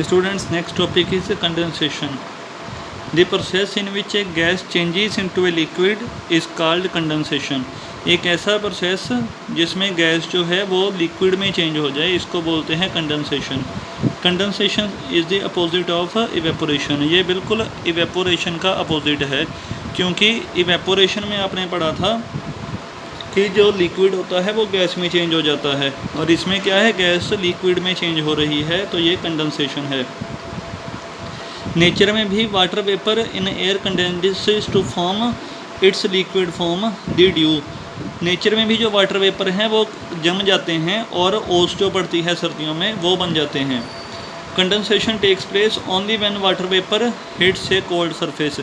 Students, next topic is condensation. The process in which a gas changes into a liquid is called condensation. एक ऐसा process जिसमें gas जो है वो liquid में चेंज हो जाए, इसको बोलते हैं condensation. Condensation is the opposite of evaporation. ये बिल्कुल इवेपोरेशन का अपोजिट है, क्योंकि इवेपोरेशन में आपने पढ़ा था कि जो लिक्विड होता है वो गैस में चेंज हो जाता है, और इसमें क्या है, गैस लिक्विड में चेंज हो रही है, तो ये कंडेंसेशन है. नेचर में भी water vapour in air condenses to form its liquid form the dew. Nature में भी जो वाटर वेपर हैं वो जम जाते हैं और ओस जो पड़ती है सर्दियों में वो बन जाते हैं. Condensation takes place only when water vapour hits a cold surface.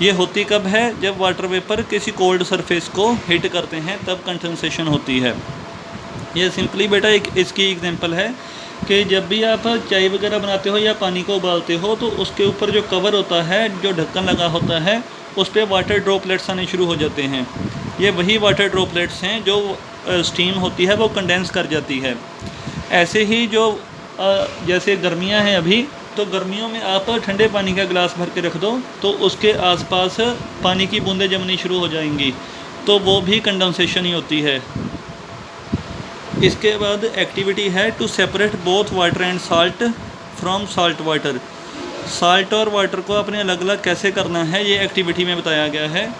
ये होती कब है, जब वाटर वेपर किसी कोल्ड सरफेस को हिट करते हैं, तब कंडेंसेशन होती है. ये सिंपली बेटा एक इसकी एग्जांपल है कि जब भी आप चाय वगैरह बनाते हो या पानी को उबालते हो, तो उसके ऊपर जो कवर होता है, जो ढक्कन लगा होता है, उस पर वाटर ड्रॉपलेट्स आने शुरू हो जाते हैं. ये वही वाटर ड्रॉपलेट्स हैं जो स्टीम होती है वो कंडेंस कर जाती है. ऐसे ही जो जैसे गर्मियां हैं अभी, तो गर्मियों में आप ठंडे पानी का गिलास भर के रख दो तो उसके आसपास पानी की बूंदें जमनी शुरू हो जाएंगी, तो वो भी कंडेंसेशन ही होती है. इसके बाद एक्टिविटी है to separate both water and salt from salt water. Salt और वाटर को आपने अलग अलग कैसे करना है, ये एक्टिविटी में बताया गया है.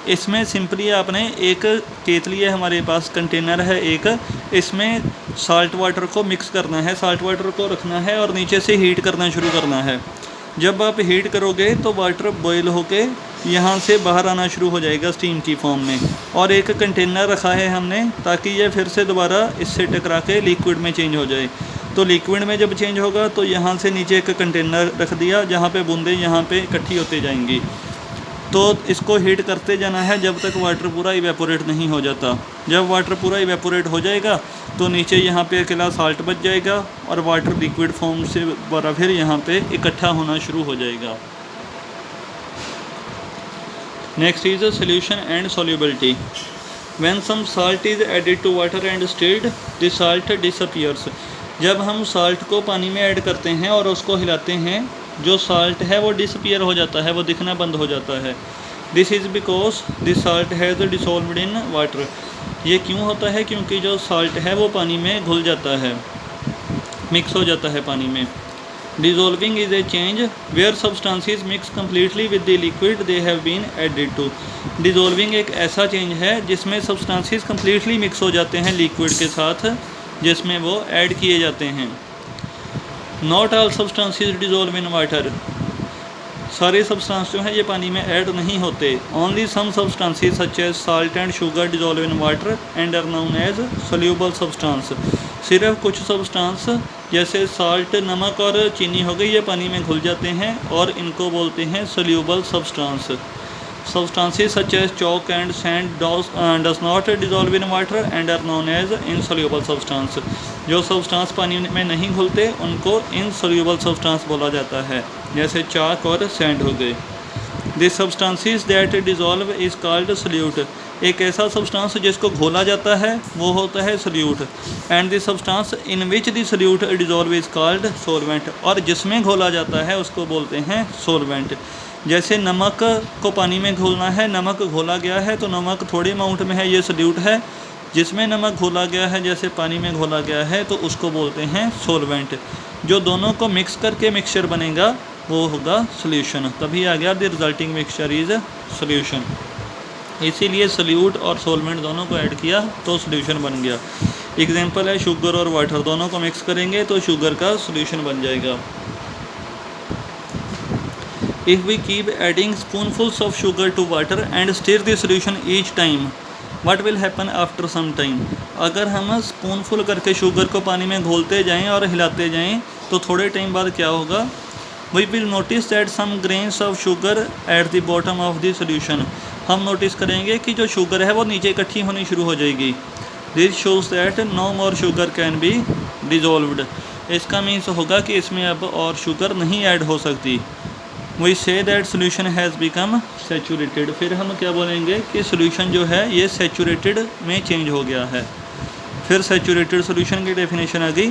इसमें सिंपली आपने एक केतली है हमारे पास, कंटेनर है एक, इसमें साल्ट वाटर को मिक्स करना है, साल्ट वाटर को रखना है और नीचे से हीट करना शुरू करना है. जब आप हीट करोगे तो वाटर बॉयल होके यहाँ से बाहर आना शुरू हो जाएगा स्टीम की फॉर्म में. और एक कंटेनर रखा है हमने ताकि ये फिर से दोबारा इससे टकरा के लिक्विड में चेंज हो जाए. तो लिक्विड में जब चेंज होगा तो यहाँ से नीचे एक कंटेनर रख दिया जहाँ पे बूंदें यहाँ पे इकट्ठी होती जाएंगी. तो इसको हीट करते जाना है जब तक वाटर पूरा इवेपोरेट नहीं हो जाता. जब वाटर पूरा इवेपोरेट हो जाएगा तो नीचे यहाँ पे अकेला साल्ट बच जाएगा और वाटर लिक्विड फॉर्म से दोबारा फिर यहाँ पे इकट्ठा होना शुरू हो जाएगा. Next is solution and solubility. When some salt is added to water and stirred the salt disappears. जब हम साल्ट को पानी में ऐड करते हैं और उसको हिलाते हैं, जो साल्ट है वो डिसअपीयर हो जाता है, वो दिखना बंद हो जाता है. This is because this salt has dissolved in water. ये क्यों होता है, क्योंकि जो साल्ट है वो पानी में घुल जाता है, मिक्स हो जाता है पानी में. Dissolving is a change where substances mix completely with the liquid they have been added to. Dissolving एक ऐसा चेंज है जिसमें सब्सटेंसेस कम्प्लीटली मिक्स हो जाते हैं लिक्विड के साथ जिसमें वो ऐड किए जाते हैं. Not all substances dissolve in water. सारे सब्सटेंस जो हैं ये पानी में ऐड नहीं होते. Only some substances such as salt and sugar dissolve in water and are known as soluble substance. सिर्फ कुछ सब्सटेंस जैसे साल्ट, नमक और चीनी हो गई, ये पानी में घुल जाते हैं और इनको बोलते हैं soluble substance. Substances such as chalk and sand does not dissolve in water and are known as insoluble substance. जो सब्सटेंस पानी में नहीं घुलते उनको insoluble substance बोला जाता है, जैसे चाक और सैंड हो गए. The substances that dissolve is called solute. एक ऐसा सब्सटेंस जिसको घोला जाता है वो होता है solute. And the substance in which the solute dissolve is called solvent. और जिसमें घोला जाता है उसको बोलते हैं solvent. जैसे नमक को पानी में घोलना है, नमक घोला गया है तो नमक थोड़ी अमाउंट में है, ये सल्यूट है. जिसमें नमक घोला गया है जैसे पानी में घोला गया है तो उसको बोलते हैं सोलवेंट. जो दोनों को मिक्स करके मिक्सचर बनेगा वो होगा सोल्यूशन. तभी आ गया the resulting mixture is solution. इसीलिए सल्यूट और सोलवेंट दोनों को ऐड किया तो सोल्यूशन बन गया. एग्जांपल है शुगर और वाटर, दोनों को मिक्स करेंगे तो शुगर का सोल्यूशन बन जाएगा. If we keep adding spoonfuls of sugar to water and stir the solution each time, what will happen after some time? अगर हम स्पूनफुल करके शुगर को पानी में घोलते जाएं और हिलाते जाएं तो थोड़े टाइम बाद क्या होगा? We will notice that some grains of sugar at the bottom of the solution. हम नोटिस करेंगे कि जो शुगर है वो नीचे इकट्ठी होनी शुरू हो जाएगी. This shows that no more sugar can be dissolved. इसका मीन्स होगा कि इसमें अब और शुगर नहीं ऐड हो सकती. We say that solution has become saturated. फिर हम क्या बोलेंगे कि solution जो है ये saturated में चेंज हो गया है. फिर सैचुरेटेड सोल्यूशन की डेफिनेशन आ गई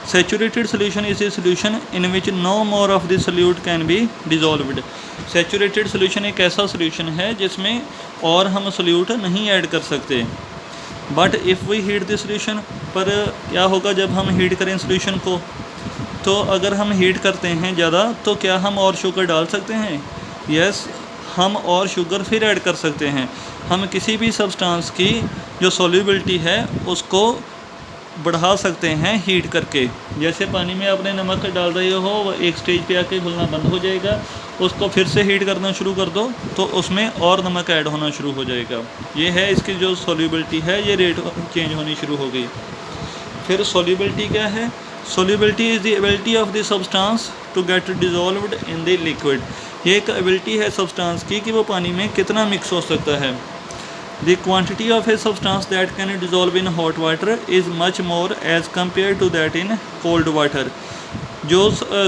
Saturated solution is a solution in which no more of the solute can be dissolved. Saturated solution एक ऐसा solution है जिसमें और हम solute नहीं ऐड कर सकते. But if we heat the solution, पर क्या होगा जब हम हीट करें solution को, तो अगर हम हीट करते हैं ज़्यादा तो क्या हम और शुगर डाल सकते हैं? यस, हम और शुगर फिर ऐड कर सकते हैं. हम किसी भी सब्सटेंस की जो सॉल्युबिलिटी है उसको बढ़ा सकते हैं हीट करके. जैसे पानी में आपने नमक डाल रहे हो, वो एक स्टेज पे आके घुलना बंद हो जाएगा, उसको फिर से हीट करना शुरू कर दो तो उसमें और नमक ऐड होना शुरू हो जाएगा. ये है इसकी जो सॉल्युबिलिटी है, ये रेट चेंज होनी शुरू हो गई. फिर सॉल्युबिलिटी क्या है? Solubility is the ability of the substance to get dissolved in the liquid. ये एक एबिलिटी है सब्सटेंस की कि वो पानी में कितना मिक्स हो सकता है. The quantity of a substance that can dissolve in hot water is much more as compared to that in cold water. जो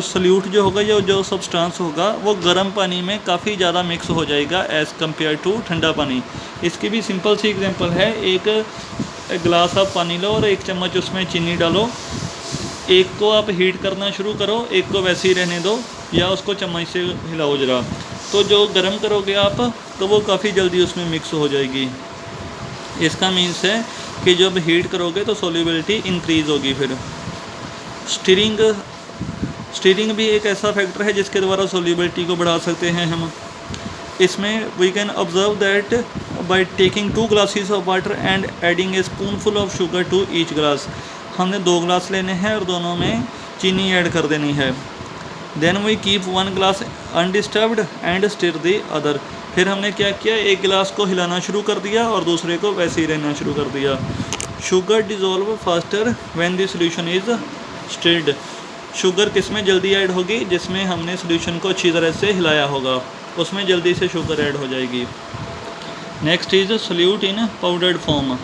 सल्यूट जो होगा, जो सब्सटेंस होगा वो गर्म पानी में काफ़ी ज़्यादा मिक्स हो जाएगा एज़ कम्पेयर टू ठंडा पानी. इसकी भी सिंपल सी एग्जांपल है. एक गिलास आप पानी लो और एक चम्मच उसमें चीनी डालो. एक को आप हीट करना शुरू करो, एक को वैसे ही रहने दो या उसको चम्मच से हिलाओ ज़रा. तो जो गर्म करोगे आप तो वो काफ़ी जल्दी उसमें मिक्स हो जाएगी. इसका मीन्स है कि जब हीट करोगे तो सॉल्युबिलिटी इंक्रीज़ होगी. फिर स्टीरिंग भी एक ऐसा फैक्टर है जिसके द्वारा सॉल्युबिलिटी को बढ़ा सकते हैं हम. इसमें we can observe that by taking 2 glasses of water and adding a spoonful of sugar to each glass. हमने 2 ग्लास लेने हैं और दोनों में चीनी ऐड कर देनी है. Then we keep 1 glass undisturbed and stir the other. फिर हमने क्या किया, एक गिलास को हिलाना शुरू कर दिया और दूसरे को वैसे ही रहना शुरू कर दिया. Sugar dissolve faster when the solution is stirred. Sugar किस में जल्दी ऐड होगी? जिसमें हमने सॉल्यूशन को अच्छी तरह से हिलाया होगा, उसमें जल्दी से शुगर ऐड हो जाएगी. Next is solute in powdered form.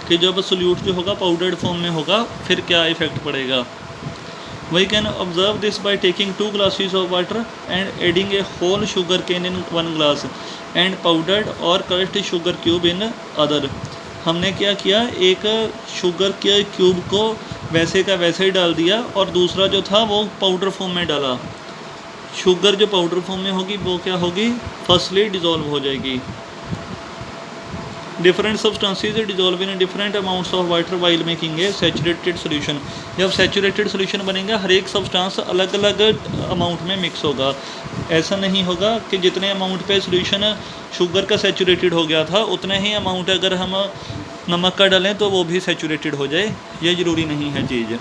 कि जब सॉल्यूट जो होगा पाउडर्ड फॉर्म में होगा फिर क्या इफ़ेक्ट पड़ेगा. We can observe this by taking 2 glasses of water and adding a whole sugar cane in 1 glass and powdered or crushed sugar cube in other. हमने क्या किया, एक शुगर के क्यूब को वैसे का वैसे ही डाल दिया और दूसरा जो था वो पाउडर फॉर्म में डाला. शुगर जो पाउडर फॉर्म में होगी वो क्या होगी, फर्स्टली डिज़ोल्व हो जाएगी. Different substances dissolve in different amounts of water while making a saturated solution. जब सैचुरेटेड सोल्यूशन बनेगा हर एक सब्सटेंस अलग अलग अमाउंट में मिक्स होगा. ऐसा नहीं होगा कि जितने अमाउंट पे सोल्यूशन शुगर का सैचुरेटेड हो गया था उतने ही अमाउंट अगर हम नमक का डालें तो वो भी सैचुरेटेड हो जाए, ये ज़रूरी नहीं है चीज़.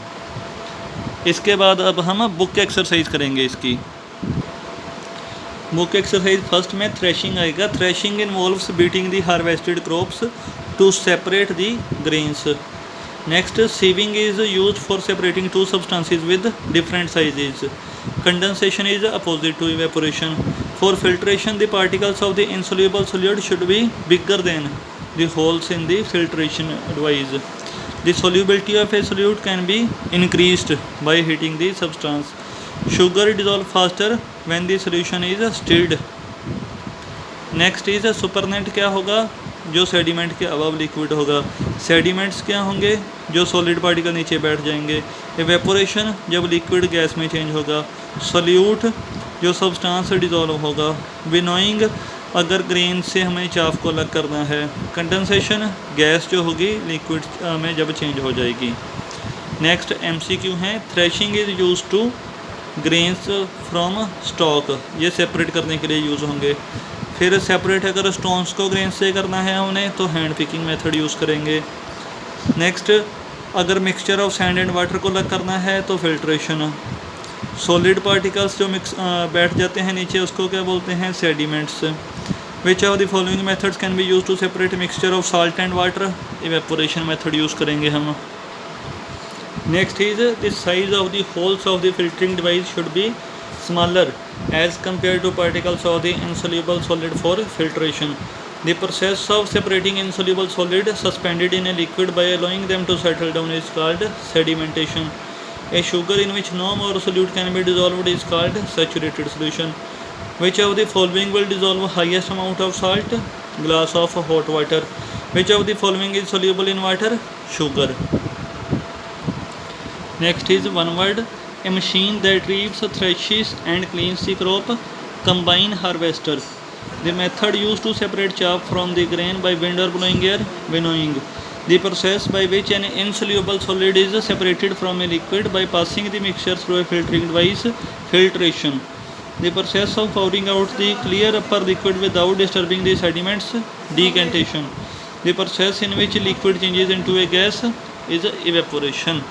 इसके बाद अब हम बुक एक्सरसाइज करेंगे. इसकी बुक एक्सरसाइज फर्स्ट में थ्रेशिंग आएगा. Threshing involves beating the harvested crops to separate the grains. Next sieving is use for separating 2 substances with different sizes. Condensation is opposite to evaporation. For filtration the particles of the insoluble solute should be bigger than the holes in the filtration device. The solubility of a solute can be increased by heating the substance. Sugar dissolve faster when the solution is stirred. Next is supernet. क्या होगा, जो sediment के above liquid होगा. Sediments क्या होंगे, जो solid particle नीचे बैठ जाएंगे. एवेपोरेशन, जब लिक्विड गैस में चेंज होगा. सॉल्यूट, जो सब्सटेंस डिज़ोल्व होगा. विनोइंग, अगर ग्रेन से हमें चाफ को अलग करना है. कंडेंसेशन, गैस जो होगी लिक्विड में जब चेंज हो जाएगी. नेक्स्ट MCQ है. Threshing is use to grains from stock. ये सेपरेट करने के लिए यूज़ होंगे. फिर सेपरेट अगर स्टोन्स को ग्रेन से करना है हमने तो हैंड पिकिंग मेथड यूज़ करेंगे. नेक्स्ट, अगर mixture of sand and water को अलग करना है तो फिल्ट्रेशन. सॉलिड पार्टिकल्स जो बैठ जाते हैं नीचे उसको क्या बोलते हैं, sediments. Which of the following methods can be use to separate mixture of salt and water. Evaporation method use करेंगे हम. Next is the size of the holes of the filtering device should be smaller as compared to particles of the insoluble solid for filtration. The process of separating insoluble solid suspended in a liquid by allowing them to settle down is called sedimentation. A sugar in which no more solute can be dissolved is called saturated solution. Which of the following will dissolve highest amount of salt? Glass of hot water. Which of the following is soluble in water? Sugar. Next is one word, a machine that reaps, threshes and cleans the crop. Combine harvester. The method used to separate chaff from the grain by wind or blowing air, winnowing. The process by which an insoluble solid is separated from a liquid by passing the mixture through a filtering device, filtration. The process of pouring out the clear upper liquid without disturbing the sediments, decantation. The process in which liquid changes into a gas is evaporation.